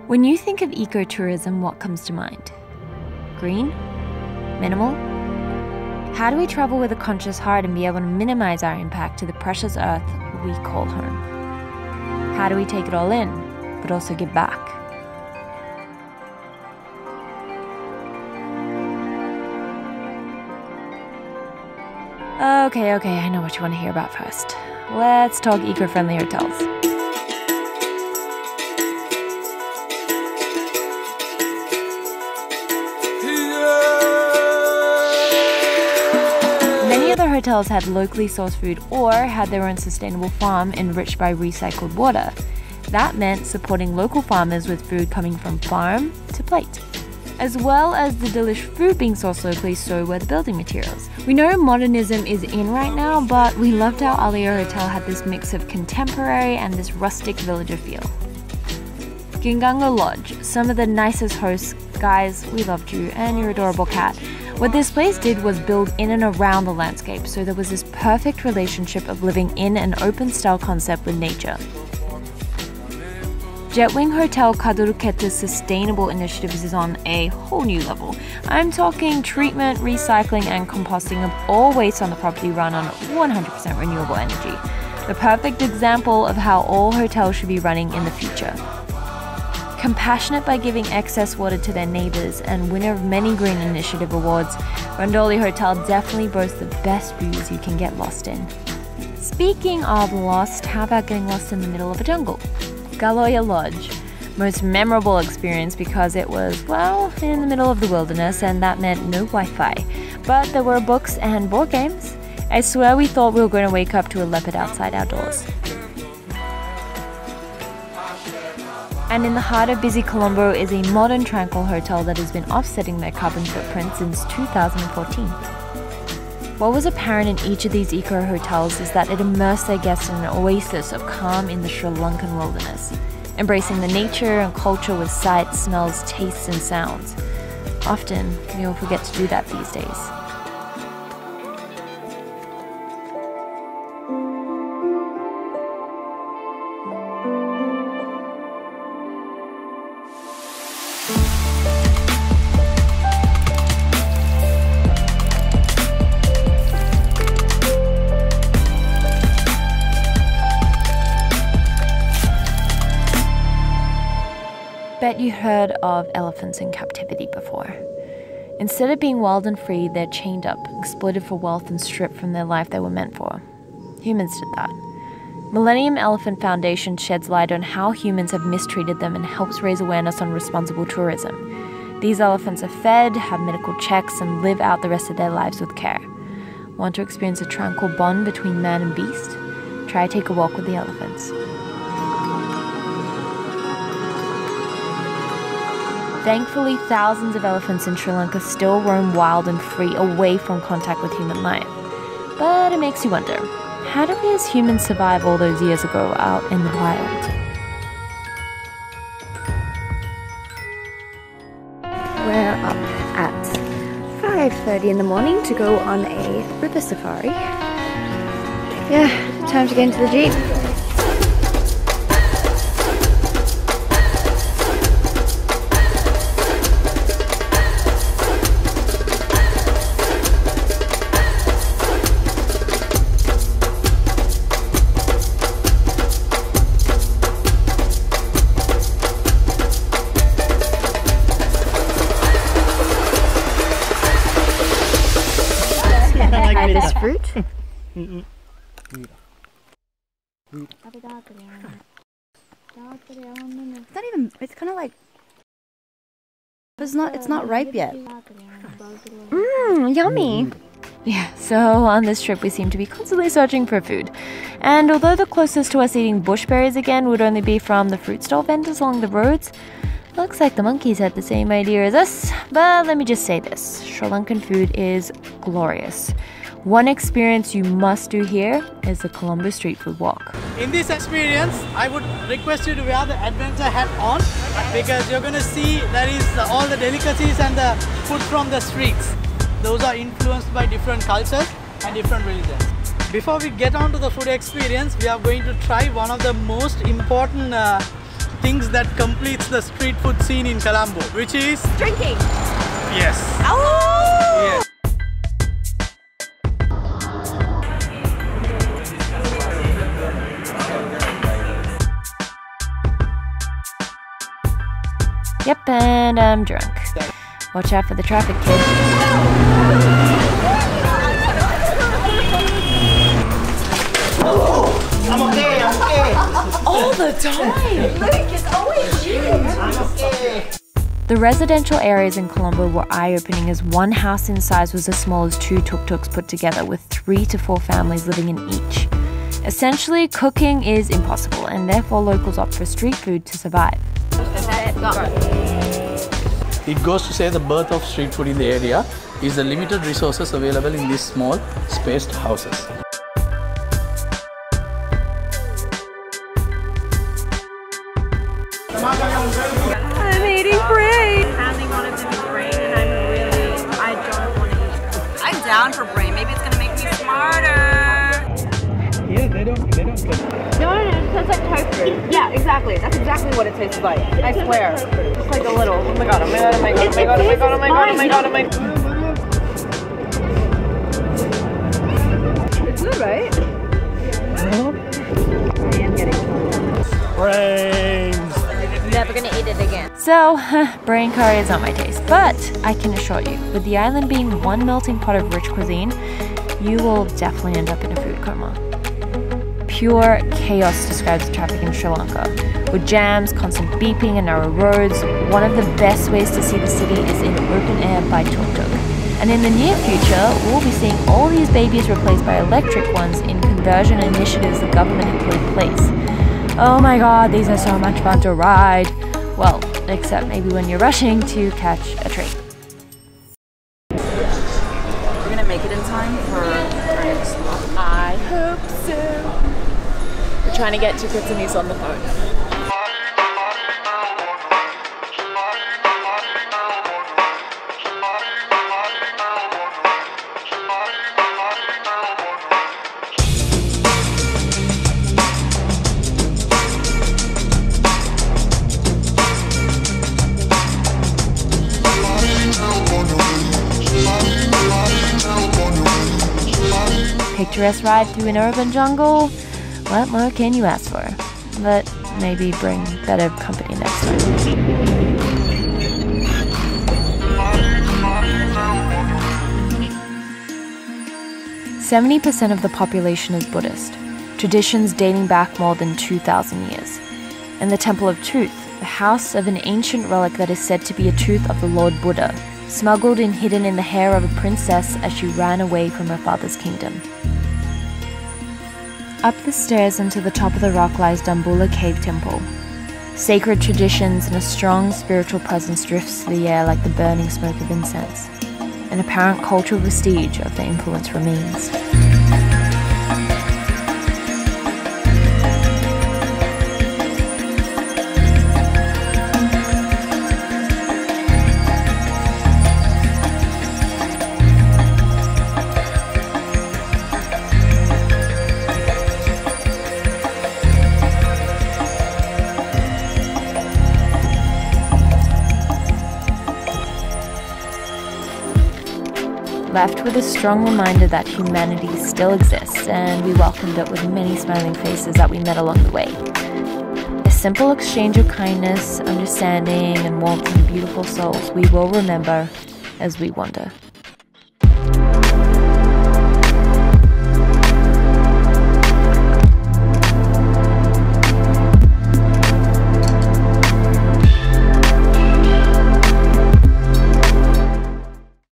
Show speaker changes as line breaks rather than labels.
When you think of ecotourism, what comes to mind? Green? Minimal? How do we travel with a conscious heart and be able to minimize our impact to the precious earth we call home? How do we take it all in, but also give back? Okay, I know what you want to hear about first. Let's talk eco-friendly hotels. Many other hotels had locally sourced food or had their own sustainable farm enriched by recycled water. That meant supporting local farmers with food coming from farm to plate, as well as the delish food being sourced locally, so were the building materials. We know modernism is in right now, but we loved how Alia Hotel had this mix of contemporary and this rustic villager feel. Gingango Lodge, some of the nicest hosts. Guys, we loved you and your adorable cat. What this place did was build in and around the landscape, so there was this perfect relationship of living in an open style concept with nature. Jetwing Hotel Kaduruketa's sustainable initiatives is on a whole new level. I'm talking treatment, recycling and composting of all waste on the property run on 100% renewable energy. The perfect example of how all hotels should be running in the future. Compassionate by giving excess water to their neighbours and winner of many Green Initiative awards, Randoli Hotel definitely boasts the best views you can get lost in. Speaking of lost, how about getting lost in the middle of a jungle? Galoya Lodge. Most memorable experience because it was, well, in the middle of the wilderness and that meant no Wi-Fi. But there were books and board games. I swear we thought we were going to wake up to a leopard outside our doors. And in the heart of busy Colombo is a modern tranquil hotel that has been offsetting their carbon footprint since 2014. What was apparent in each of these eco hotels is that it immersed their guests in an oasis of calm in the Sri Lankan wilderness, embracing the nature and culture with sights, smells, tastes and sounds. Often, we all forget to do that these days. Bet you heard of elephants in captivity before. Instead of being wild and free, they're chained up, exploited for wealth and stripped from their life they were meant for. Humans did that. Millennium Elephant Foundation sheds light on how humans have mistreated them and helps raise awareness on responsible tourism. These elephants are fed, have medical checks, and live out the rest of their lives with care. Want to experience a tranquil bond between man and beast? Try take a walk with the elephants. Thankfully, thousands of elephants in Sri Lanka still roam wild and free away from contact with human life. But it makes you wonder, how did we as humans survive all those years ago out in the wild?
We're up at 5:30 in the morning to go on a river safari. Yeah, time to get into the Jeep. This fruit? It's not even, it's kind of like, it's not ripe yet.
Yummy! Yeah, so on this trip we seem to be constantly searching for food. And although the closest to us eating bushberries again would only be from the fruit stall vendors along the roads, looks like the monkeys had the same idea as us. But let me just say this, Sri Lankan food is glorious. One experience you must do here is the Colombo Street Food Walk.
In this experience, I would request you to wear the adventure hat on because you're going to see there is all the delicacies and the food from the streets. Those are influenced by different cultures and different religions. Before we get on to the food experience, we are going to try one of the most important things that completes the street food scene in Colombo, which is
Drinking.
yes.
Oh!
Yes.
Yep, and I'm drunk. Watch out for the traffic, kid.
I'm okay.
All the time!
Luke, it's always you.
I'm okay.
The residential areas in Colombo were eye-opening, as one house in size was as small as 2 tuk-tuks put together, with 3 to 4 families living in each. Essentially, cooking is impossible, and therefore locals opt for street food to survive.
It goes to say the birth of street food in the area is the limited resources available in these small, spaced houses.
I'm eating brain.
Having one of them in brain, and I don't want to eat it. I'm down for brain. Maybe it's gonna make me smarter.
Yeah, they don't get
No, it tastes like tofu. Yeah, exactly. That's exactly what it tastes like. I swear. It's like a little. Oh my god! Oh my god! Oh my god! Oh my god! Oh my god! Oh my god! Oh my god! Oh my god!
It's good, right?
I am getting
brains.
never gonna eat it again.
So, brain curry is not my taste, but I can assure you, with the island being one melting pot of rich cuisine, you will definitely end up in a food coma. Pure chaos describes the traffic in Sri Lanka. With jams, constant beeping and narrow roads, one of the best ways to see the city is in open air by tuk-tuk. And in the near future, we'll be seeing all these babies replaced by electric ones in conversion initiatives the government has put in place. Oh my god, these are so much fun to ride. Well, except maybe when you're rushing to catch a train.
We're gonna make it in time for our next stop.
I hope so. We're trying to get tickets and he's on the phone.
Picturesque ride through an urban jungle? What more can you ask for? But maybe bring better company next time. 70% of the population is Buddhist, traditions dating back more than 2,000 years. And the Temple of Tooth, the house of an ancient relic that is said to be a tooth of the Lord Buddha, smuggled and hidden in the hair of a princess as she ran away from her father's kingdom. Up the stairs and to the top of the rock lies Dambulla Cave Temple. Sacred traditions and a strong spiritual presence drifts through the air like the burning smoke of incense. An apparent cultural vestige of the influence remains. Left with a strong reminder that humanity still exists, and we welcomed it with many smiling faces that we met along the way. A simple exchange of kindness, understanding, and warmth from beautiful souls we will remember as we wander.